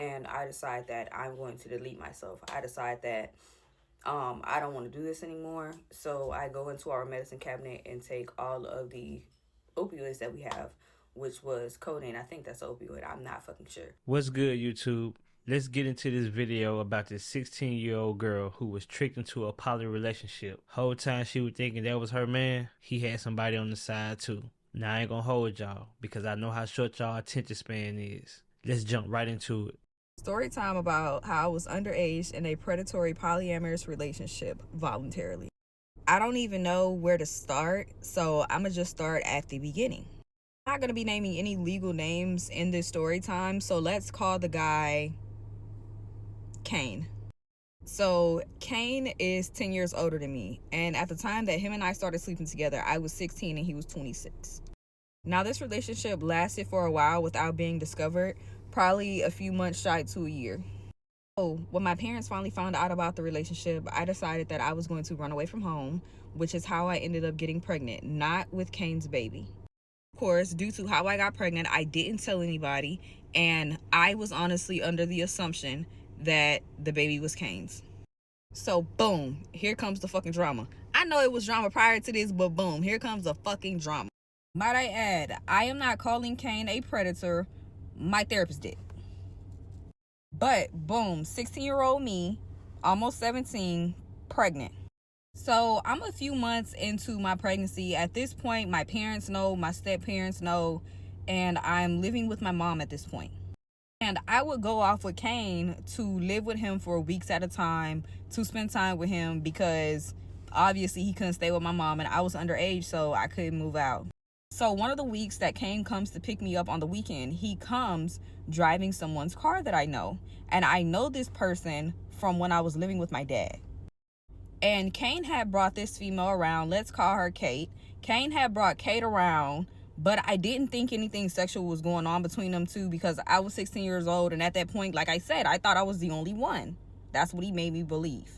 and I decide that I'm going to delete myself. I decide that I don't want to do this anymore. So I go into our medicine cabinet and take all of the opioids that we have, which was codeine. I think that's opioid. I'm not fucking sure. What's good, YouTube? Let's get into this video about this 16-year-old girl who was tricked into a poly relationship. Whole time she was thinking that was her man, he had somebody on the side too. Now I ain't gonna hold y'all because I know how short y'all attention span is. Let's jump right into it. Story time about how I was underage in a predatory polyamorous relationship voluntarily. I don't even know where to start, so I'm gonna just start at the beginning. I'm not gonna be naming any legal names in this story time, so let's call the guy Kane. So Kane is 10 years older than me, and at the time that him and I started sleeping together, I was 16 and he was 26. Now this relationship lasted for a while without being discovered, probably a few months shy to a year. So when my parents finally found out about the relationship, I decided that I was going to run away from home, which is how I ended up getting pregnant, not with Kane's baby. Of course, due to how I got pregnant, I didn't tell anybody, and I was honestly under the assumption that the baby was Kane's. So boom, here comes the fucking drama. I know it was drama prior to this, but boom, here comes the fucking drama. Might I add, I am not calling Kane a predator. My therapist did. But boom, 16-year-old me, almost 17, pregnant. So I'm a few months into my pregnancy. At this point, my parents know, my step-parents know, and I'm living with my mom at this point. And I would go off with Kane to live with him for weeks at a time, to spend time with him, because obviously he couldn't stay with my mom and I was underage, so I couldn't move out. So one of the weeks that Kane comes to pick me up on the weekend, he comes driving someone's car that I know. And I know this person from when I was living with my dad. And Kane had brought this female around. Let's call her Kate. Kane had brought Kate around, but I didn't think anything sexual was going on between them two because I was 16 years old. And at that point, like I said, I thought I was the only one. That's what he made me believe.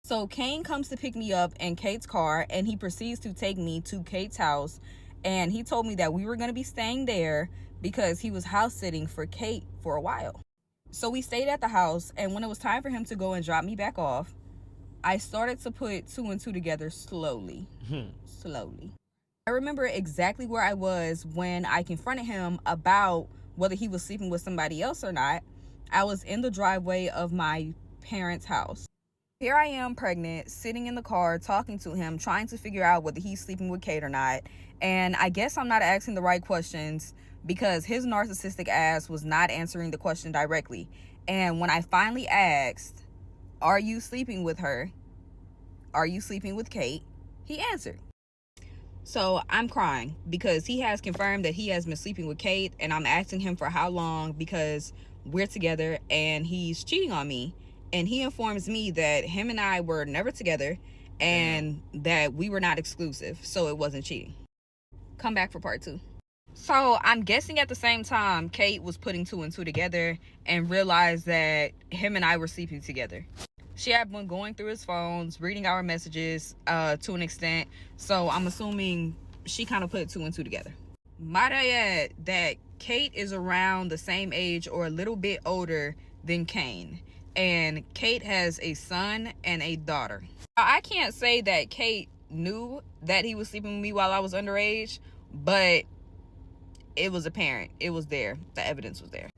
So Kane comes to pick me up in Kate's car, and he proceeds to take me to Kate's house. And he told me that we were going to be staying there because he was house sitting for Kate for a while. So we stayed at the house, and when it was time for him to go and drop me back off, I started to put two and two together slowly. Slowly. I remember exactly where I was when I confronted him about whether he was sleeping with somebody else or not. I was in the driveway of my parents' house. Here I am pregnant, sitting in the car, talking to him, trying to figure out whether he's sleeping with Kate or not. And I guess I'm not asking the right questions because his narcissistic ass was not answering the question directly. And when I finally asked, "Are you sleeping with her? Are you sleeping with Kate?" he answered. So I'm crying because he has confirmed that he has been sleeping with Kate, and I'm asking him for how long because we're together and he's cheating on me. And he informs me that him and I were never together and that we were not exclusive, so it wasn't cheating. Come back for part 2. So I'm guessing at the same time, Kate was putting two and two together and realized that him and I were sleeping together. She had been going through his phones, reading our messages to an extent, so I'm assuming she kind of put two and two together. Might I add that Kate is around the same age or a little bit older than Kane. And Kate has a son and a daughter. I can't say that Kate knew that he was sleeping with me while I was underage, but it was apparent. It was there. The evidence was there.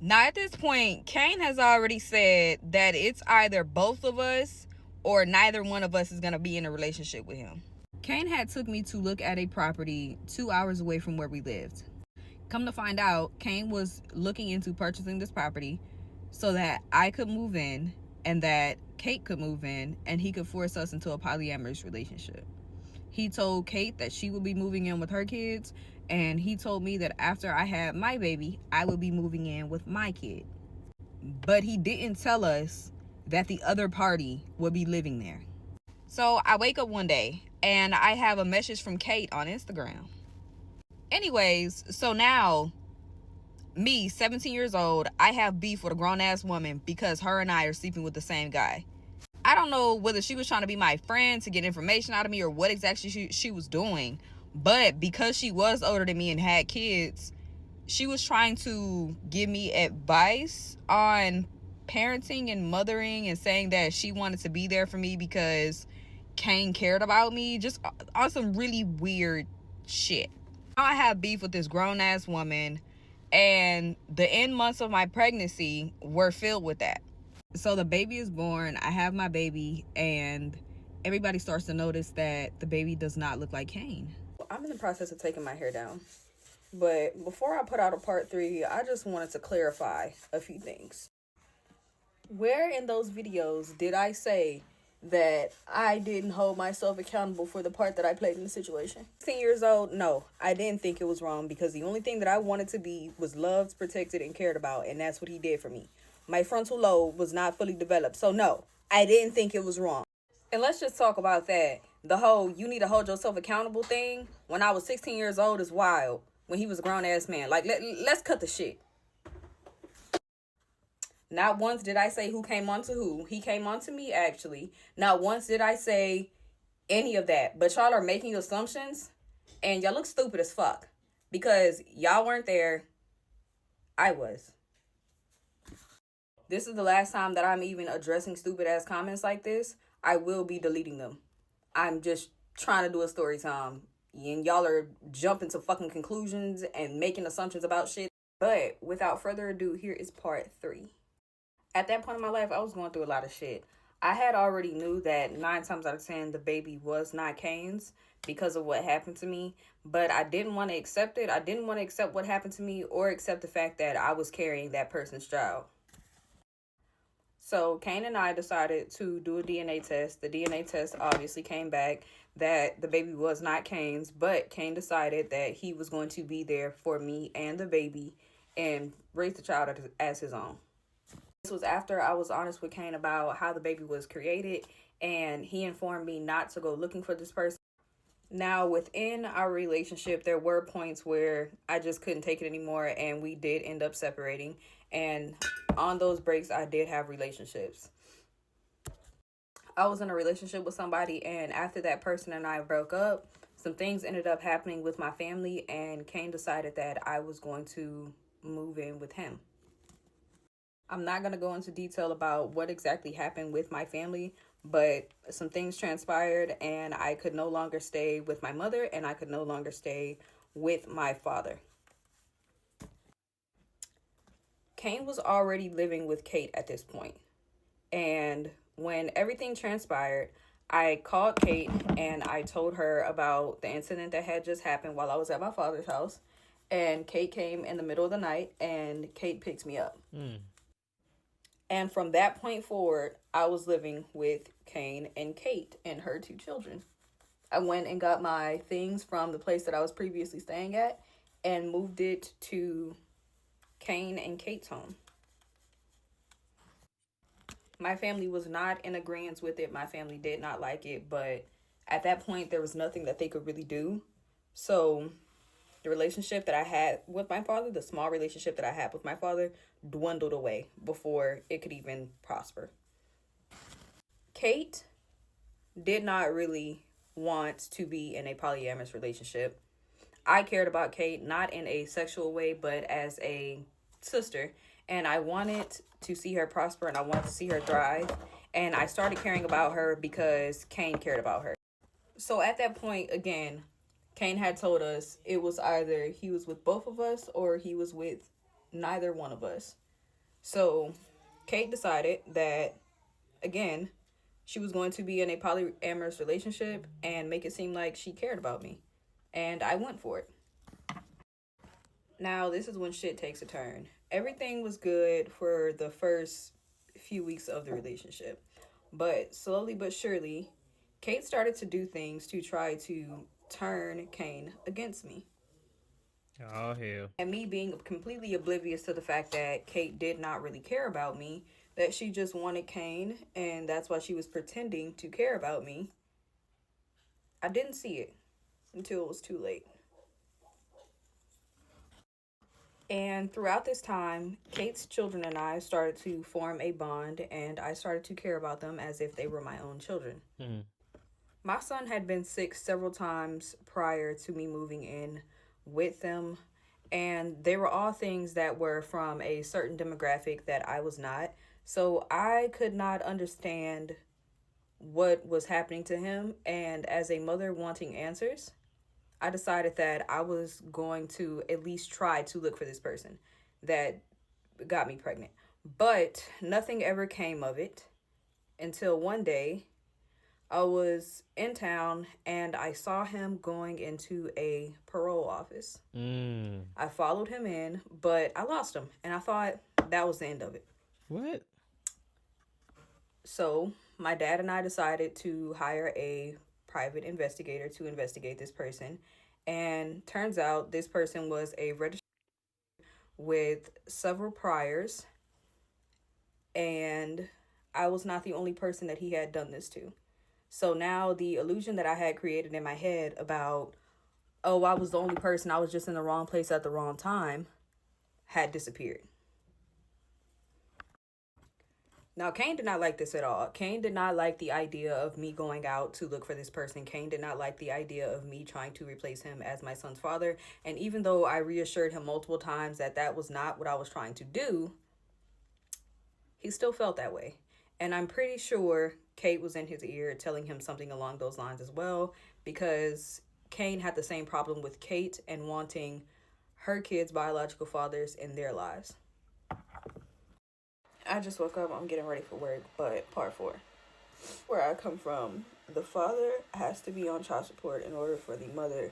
Now at this point, Kane has already said that it's either both of us or neither one of us is going to be in a relationship with him. Kane had took me to look at a property 2 hours away from where we lived. Come to find out, Kane was looking into purchasing this property so that I could move in and that Kate could move in and he could force us into a polyamorous relationship. He told Kate that she would be moving in with her kids, and he told me that after I had my baby, I would be moving in with my kid. But he didn't tell us that the other party would be living there. So I wake up one day and I have a message from Kate on Instagram. Anyways, so now me, 17 years old, I have beef with a grown-ass woman because her and I are sleeping with the same guy. I don't know whether she was trying to be my friend to get information out of me or what exactly she was doing, but because she was older than me and had kids, She was trying to give me advice on parenting and mothering and saying that she wanted to be there for me because Kane cared about me. Just on some really weird shit. I have beef with this grown-ass woman, and the end months of my pregnancy were filled with that. So the baby is born, I have my baby, and everybody starts to notice that the baby does not look like Kane. I'm in the process of taking my hair down. But before I put out a part 3, I just wanted to clarify a few things. Where in those videos did I say that I didn't hold myself accountable for the part that I played in the situation? 16 years old, no, I didn't think it was wrong because the only thing that I wanted to be was loved, protected, and cared about, and that's what he did for me. My frontal lobe was not fully developed, so no, I didn't think it was wrong. And let's just talk about that. The whole you need to hold yourself accountable thing when I was 16 years old is wild. When he was a grown-ass man. Like, let's cut the shit. Not once did I say who came on to who. He came on to me, actually. Not once did I say any of that. But y'all are making assumptions, and y'all look stupid as fuck. Because y'all weren't there. I was. This is the last time that I'm even addressing stupid-ass comments like this. I will be deleting them. I'm just trying to do a story time. And y'all are jumping to fucking conclusions and making assumptions about shit. But without further ado, here is part 3. At that point in my life, I was going through a lot of shit. I had already knew that 9 times out of 10, the baby was not Kane's because of what happened to me. But I didn't want to accept it. I didn't want to accept what happened to me or accept the fact that I was carrying that person's child. So Kane and I decided to do a DNA test. The DNA test obviously came back that the baby was not Kane's, but Kane decided that he was going to be there for me and the baby and raise the child as his own. This was after I was honest with Kane about how the baby was created, and he informed me not to go looking for this person. Now, within our relationship, there were points where I just couldn't take it anymore, and we did end up separating. And on those breaks, I did have relationships. I was in a relationship with somebody, and after that person and I broke up, some things ended up happening with my family, and Kane decided that I was going to move in with him. I'm not going to go into detail about what exactly happened with my family, but some things transpired, and I could no longer stay with my mother, and I could no longer stay with my father. Kane was already living with Kate at this point, and when everything transpired, I called Kate and I told her about the incident that had just happened while I was at my father's house. And Kate came in the middle of the night and Kate picked me up. And from that point forward, I was living with Kane and Kate and her 2 children. I went and got my things from the place that I was previously staying at and moved it to Kane and Kate's home. My family was not in agreement with it. My family did not like it, but at that point, there was nothing that they could really do. So the relationship that I had with my father, the small relationship that I had with my father, dwindled away before it could even prosper. Kate did not really want to be in a polyamorous relationship. I cared about Kate, not in a sexual way, but as a sister. And I wanted to see her prosper and I wanted to see her thrive. And I started caring about her because Kane cared about her. So at that point, again, Kane had told us it was either he was with both of us or he was with neither one of us. So Kate decided that, again, she was going to be in a polyamorous relationship and make it seem like she cared about me. And I went for it. Now, this is when shit takes a turn. Everything was good for the first few weeks of the relationship. But slowly but surely, Kate started to do things to try to turn Kane against me. Oh, hell. And me being completely oblivious to the fact that Kate did not really care about me, that she just wanted Kane, and that's why she was pretending to care about me. I didn't see it until it was too late. And throughout this time, Kate's children and I started to form a bond, and I started to care about them as if they were my own children. My son had been sick several times prior to me moving in with them, And they were all things that were from a certain demographic that I was not. So I could not understand what was happening to him. And as a mother wanting answers, I decided that I was going to at least try to look for this person that got me pregnant. But nothing ever came of it until one day I was in town and I saw him going into a parole office. I followed him in, but I lost him and I thought that was the end of it. What? So my dad and I decided to hire a private investigator to investigate this person. And turns out this person was a registered with several priors, and I was not the only person that he had done this to. So now the illusion that I had created in my head about, oh, I was the only person, I was just in the wrong place at the wrong time, had disappeared. Now, Kane did not like this at all. Kane did not like the idea of me going out to look for this person. Kane did not like the idea of me trying to replace him as my son's father. And even though I reassured him multiple times that that was not what I was trying to do, he still felt that way. And I'm pretty sure Kate was in his ear telling him something along those lines as well, because Kane had the same problem with Kate and wanting her kids' biological fathers in their lives. I just woke up, I'm getting ready for work, but part 4. Where I come from, the father has to be on child support in order for the mother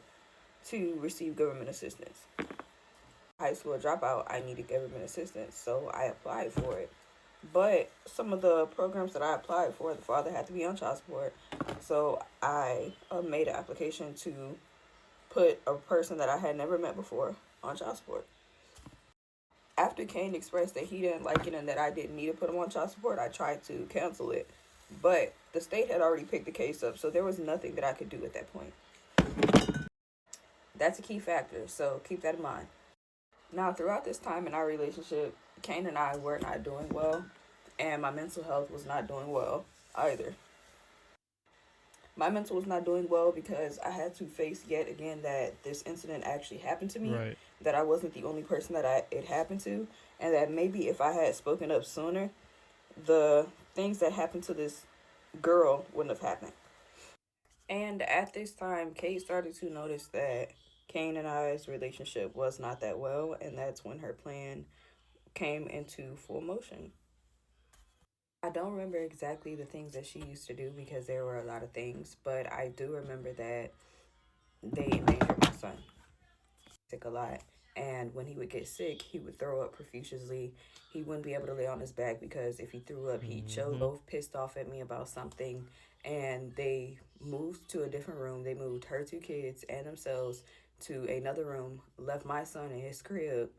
to receive government assistance. High school dropout, I needed government assistance, so I applied for it. But some of the programs that I applied for, the father had to be on child support, so I made an application to put a person that I had never met before on child support. After Kane expressed that he didn't like it and that I didn't need to put him on child support, I tried to cancel it. But the state had already picked the case up, so there was nothing that I could do at that point. That's a key factor, so keep that in mind. Now, throughout this time in our relationship, Kane and I were not doing well, and my mental health was not doing well either. My mental was not doing well because I had to face yet again that this incident actually happened to me, Right. that I wasn't the only person that it happened to, and that maybe if I had spoken up sooner, the things that happened to this girl wouldn't have happened. And at this time, Kate started to notice that Kane and I's relationship was not that well, and that's when her plan came into full motion. I don't remember exactly the things that she used to do because there were a lot of things, but I do remember that they endangered my son. Sick a lot. And when he would get sick, he would throw up profusely. He wouldn't be able to lay on his back because if he threw up, he'd choke. Both pissed off at me about something, and they moved to a different room. They moved her 2 kids and themselves to another room, left my son in his crib,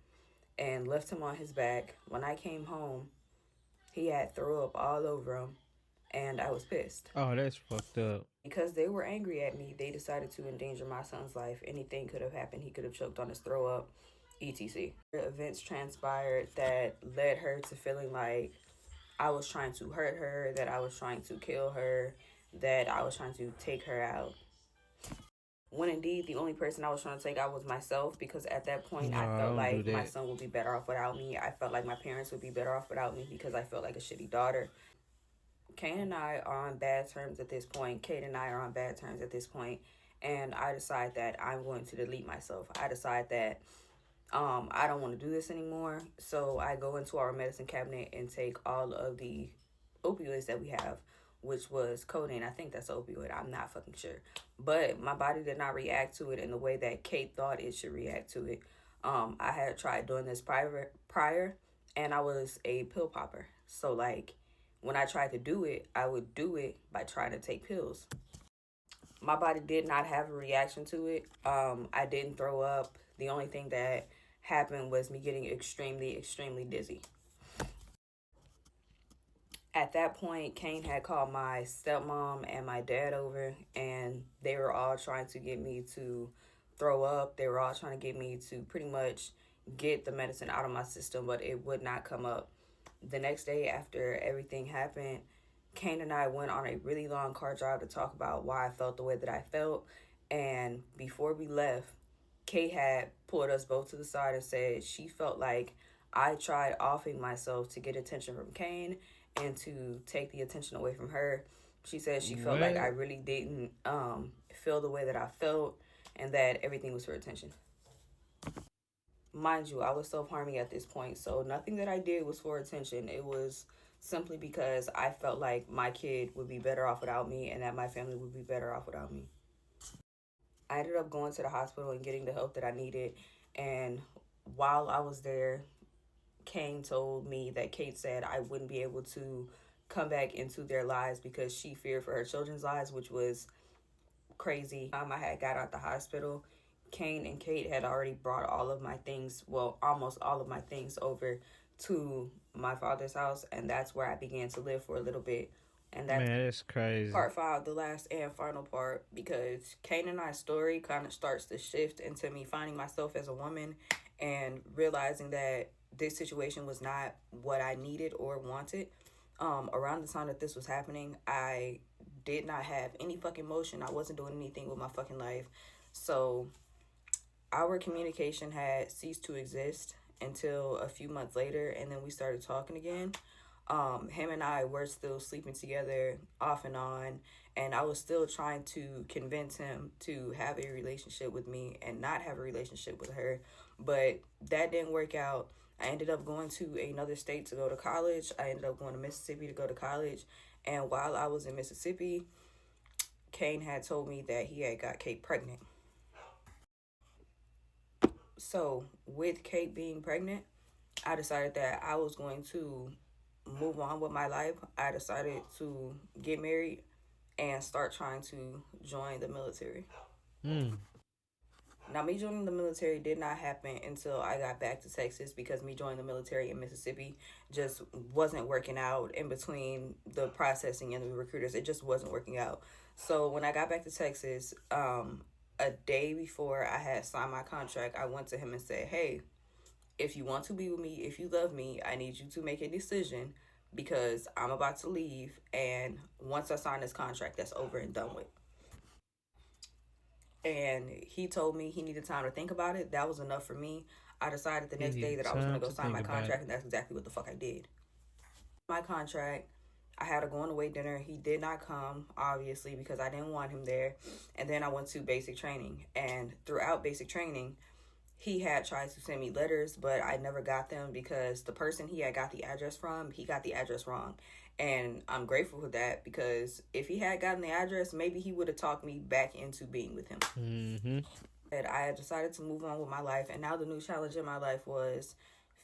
and left him on his back. When I came home, he had throw up all over him, and I was pissed. Oh, that's fucked up. Because they were angry at me, they decided to endanger my son's life. Anything could have happened. He could have choked on his throw up, etc. Events transpired that led her to feeling like I was trying to hurt her, that I was trying to kill her, that I was trying to take her out. When indeed the only person I was trying to take out was myself, because at that point I felt like my son would be better off without me. I felt like my parents would be better off without me because I felt like a shitty daughter. Kane and I are on bad terms at this point. Kate and I are on bad terms at this point. And I decide that I'm going to delete myself. I decide that I don't want to do this anymore. So I go into our medicine cabinet and take all of the opioids that we have, which was codeine. I think that's opioid. I'm not fucking sure. But my body did not react to it in the way that Kate thought it should react to it. I had tried doing this prior, and I was a pill popper. So, like, when I tried to do it, I would do it by trying to take pills. My body did not have a reaction to it. I didn't throw up. The only thing that happened was me getting extremely, extremely dizzy. At that point, Kane had called my stepmom and my dad over, and they were all trying to get me to throw up. They were all trying to get me to pretty much get the medicine out of my system, but it would not come up. The next day after everything happened, Kane and I went on a really long car drive to talk about why I felt the way that I felt. And before we left, Kate had pulled us both to the side and said she felt like I tried offing myself to get attention from Kane and to take the attention away from her. She said she felt like I What? really didn't feel the way that I felt and that everything was for attention. Mind you, I was self-harming at this point, so nothing that I did was for attention. It was simply because I felt like my kid would be better off without me and that my family would be better off without me. I ended up going to the hospital and getting the help that I needed. And while I was there, Kane told me that Kate said I wouldn't be able to come back into their lives because she feared for her children's lives, which was crazy. I had got out the hospital. Kane and Kate had already brought all of my things, well, almost all of my things over to my father's house, and that's where I began to live for a little bit. And that's Man, that's crazy. part 5, the last and final part, because Kane and I's story kind of starts to shift into me finding myself as a woman and realizing that this situation was not what I needed or wanted. Around the time that this was happening, I did not have any fucking motion. I wasn't doing anything with my fucking life. So our communication had ceased to exist until a few months later, and then we started talking again. Him and I were still sleeping together off and on, and I was still trying to convince him to have a relationship with me and not have a relationship with her, but that didn't work out. I ended up going to another state to go to college. I ended up going to Mississippi to go to college, and while I was in Mississippi, Kane had told me that he had got Kate pregnant. So with Kate being pregnant, I decided that I was going to move on with my life. I decided to get married and start trying to join the military. Now, me joining the military did not happen until I got back to Texas because me joining the military in Mississippi just wasn't working out in between the processing and the recruiters. It just wasn't working out. So when I got back to Texas, a day before I had signed my contract, I went to him and said, hey, if you want to be with me, if you love me, I need you to make a decision because I'm about to leave. And once I sign this contract, that's over and done with. And he told me he needed time to think about it. That was enough for me. I decided the next day that I was going to go sign my contract, and that's exactly what the fuck I did. My contract, I had a going away dinner. He did not come, obviously, because I didn't want him there. And then I went to basic training. And throughout basic training, he had tried to send me letters, but I never got them because the person he had got the address from, he got the address wrong. And I'm grateful for that because if he had gotten the address, maybe he would have talked me back into being with him. And I had decided to move on with my life, and now the new challenge in my life was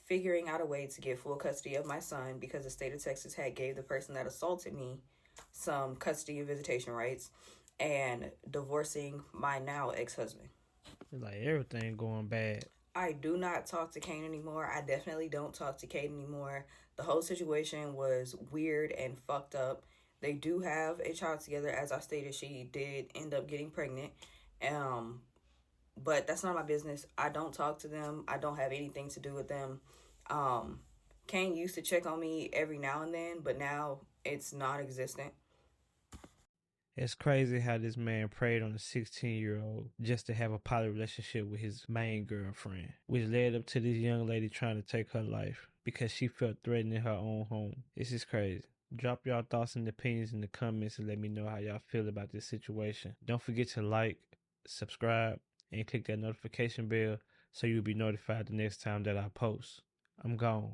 figuring out a way to get full custody of my son because the state of Texas had gave the person that assaulted me some custody and visitation rights, and divorcing my now ex-husband. Like everything going bad. I do not talk to Kane anymore. I definitely don't talk to Kate anymore. The whole situation was weird and fucked up. They do have a child together. As I stated, she did end up getting pregnant. But that's not my business. I don't talk to them. I don't have anything to do with them. Kane used to check on me every now and then, but now it's non-existent. It's crazy how this man preyed on a 16-year-old just to have a poly relationship with his main girlfriend, which led up to this young lady trying to take her life because she felt threatened in her own home. This is crazy. Drop y'all thoughts and opinions in the comments and let me know how y'all feel about this situation. Don't forget to like, subscribe, and click that notification bell so you'll be notified the next time that I post. I'm gone.